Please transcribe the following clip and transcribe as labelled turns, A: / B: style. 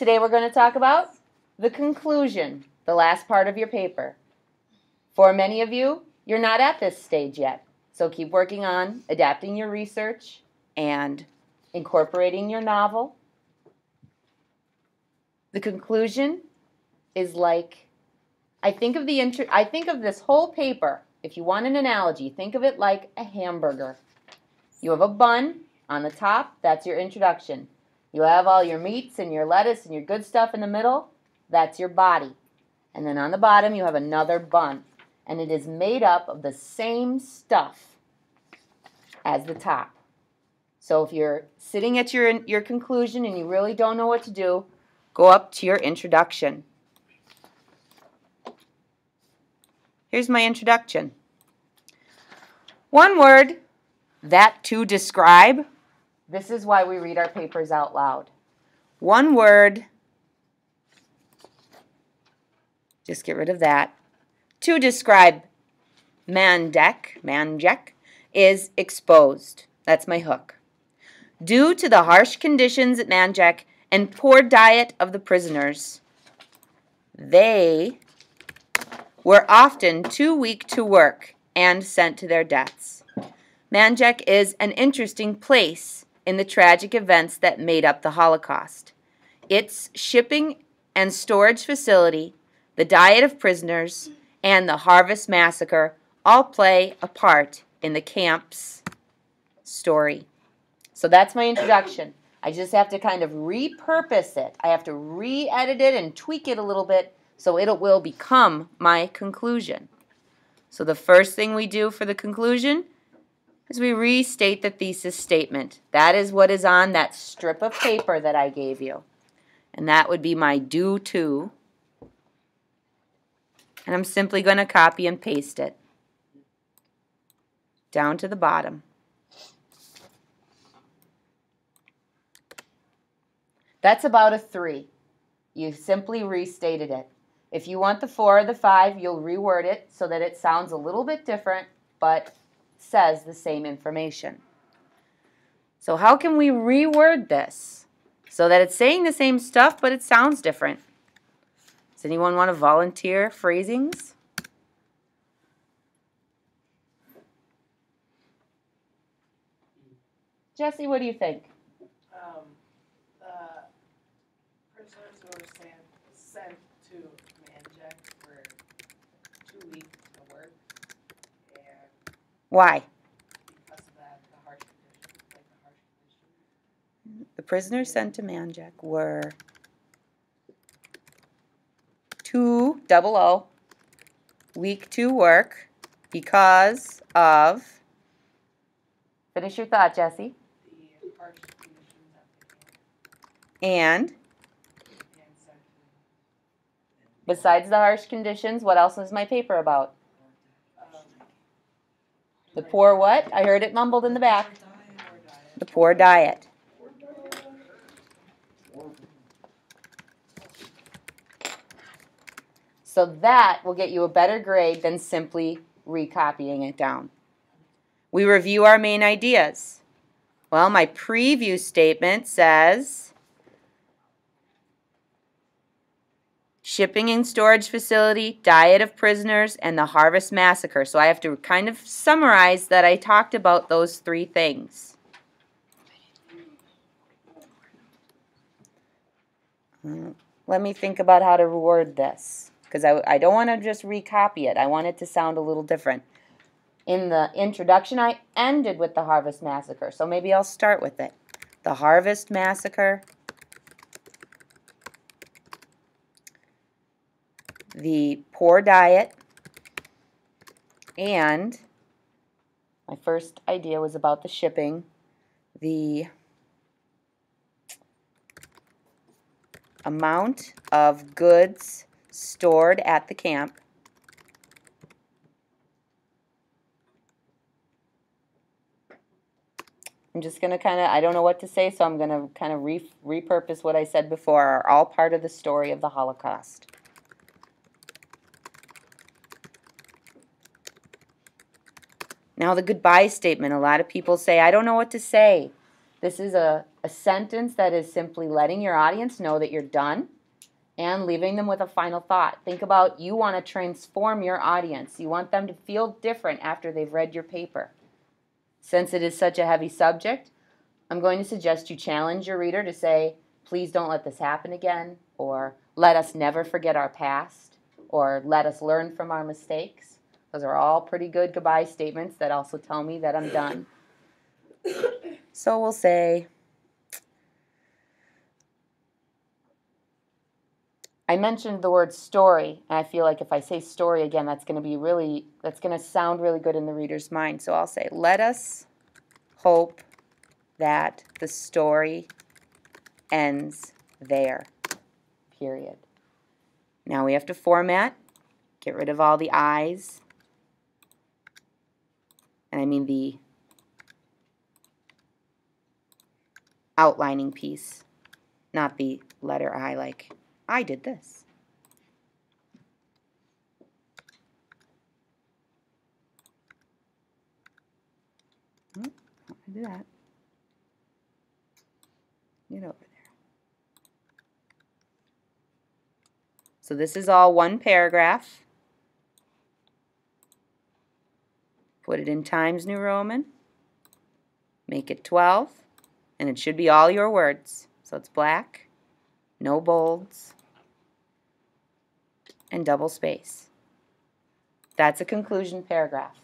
A: Today we're going to talk about the conclusion, the last part of your paper. For many of you, you're not at this stage yet, so keep working on adapting your research and incorporating your novel. The conclusion is like, I think of this whole paper, if you want an analogy, think of it like a hamburger. You have a bun on the top, that's your introduction. You have all your meats and your lettuce and your good stuff in the middle, that's your body. And then on the bottom you have another bun, and it is made up of the same stuff as the top. So if you're sitting at your conclusion and you really don't know what to do, go up to your introduction. Here's my introduction. One word, that to describe. This is why we read our papers out loud. One word, just get rid of that. To describe Majdanek is exposed. That's my hook. Due to the harsh conditions at Majdanek and poor diet of the prisoners, they were often too weak to work and sent to their deaths. Majdanek is an interesting place in the tragic events that made up the Holocaust. Its shipping and storage facility, the diet of prisoners, and the harvest massacre all play a part in the camp's story. So that's my introduction. I just have to kind of repurpose it. I have to re-edit it and tweak it a little bit so it will become my conclusion. So the first thing we do for the conclusion is we restate the thesis statement. That is what is on that strip of paper that I gave you. And that would be my due to. And I'm simply going to copy and paste it down to the bottom. That's about a 3. You simply restated it. If you want the 4 or the 5, you'll reword it so that it sounds a little bit different, but says the same information. So how can we reword this so that it's saying the same stuff, but it sounds different? Does anyone want to volunteer phrasings? Jesse, what do you think?
B: The prisoners who were sent to Majdanek were too weak to work. And
A: Why?
B: because of that, the harsh conditions.
A: The prisoners sent to Majdanek were too, double O, weak to work because of, finish your thought, Jesse.
B: The harsh conditions at the camp.
A: And
B: And sent to
A: besides the harsh conditions, what else is my paper about? The poor what? I heard it mumbled in the back. The poor diet. So that will get you a better grade than simply recopying it down. We review our main ideas. Well, my preview statement says shipping and storage facility, diet of prisoners, and the harvest massacre. So I have to kind of summarize that I talked about those 3 things. Let me think about how to word this, because I don't want to just recopy it. I want it to sound a little different. In the introduction, I ended with the harvest massacre, so maybe I'll start with it. The harvest massacre, the poor diet, and my first idea was about the shipping, the amount of goods stored at the camp, I'm just going to I don't know what to say, so I'm going to kind of repurpose what I said before, are all part of the story of the Holocaust. Now the goodbye statement. A lot of people say, I don't know what to say. This is a a sentence that is simply letting your audience know that you're done and leaving them with a final thought. Think about, you want to transform your audience. You want them to feel different after they've read your paper. Since it is such a heavy subject, I'm going to suggest you challenge your reader to say, please don't let this happen again, or let us never forget our past, or let us learn from our mistakes. Those are all pretty good goodbye statements that also tell me that I'm done. So we'll say, I mentioned the word story, and I feel like if I say story again, that's going to sound really good in the reader's mind. So I'll say, let us hope that the story ends there, period. Now we have to format, get rid of all the I's, and I mean the outlining piece, not the letter I, like I did this. How do I do that? Get over there. So this is all one paragraph. Put it in Times New Roman. Make it 12. And it should be all your words. So it's black, no bolds, and double space. That's a conclusion paragraph.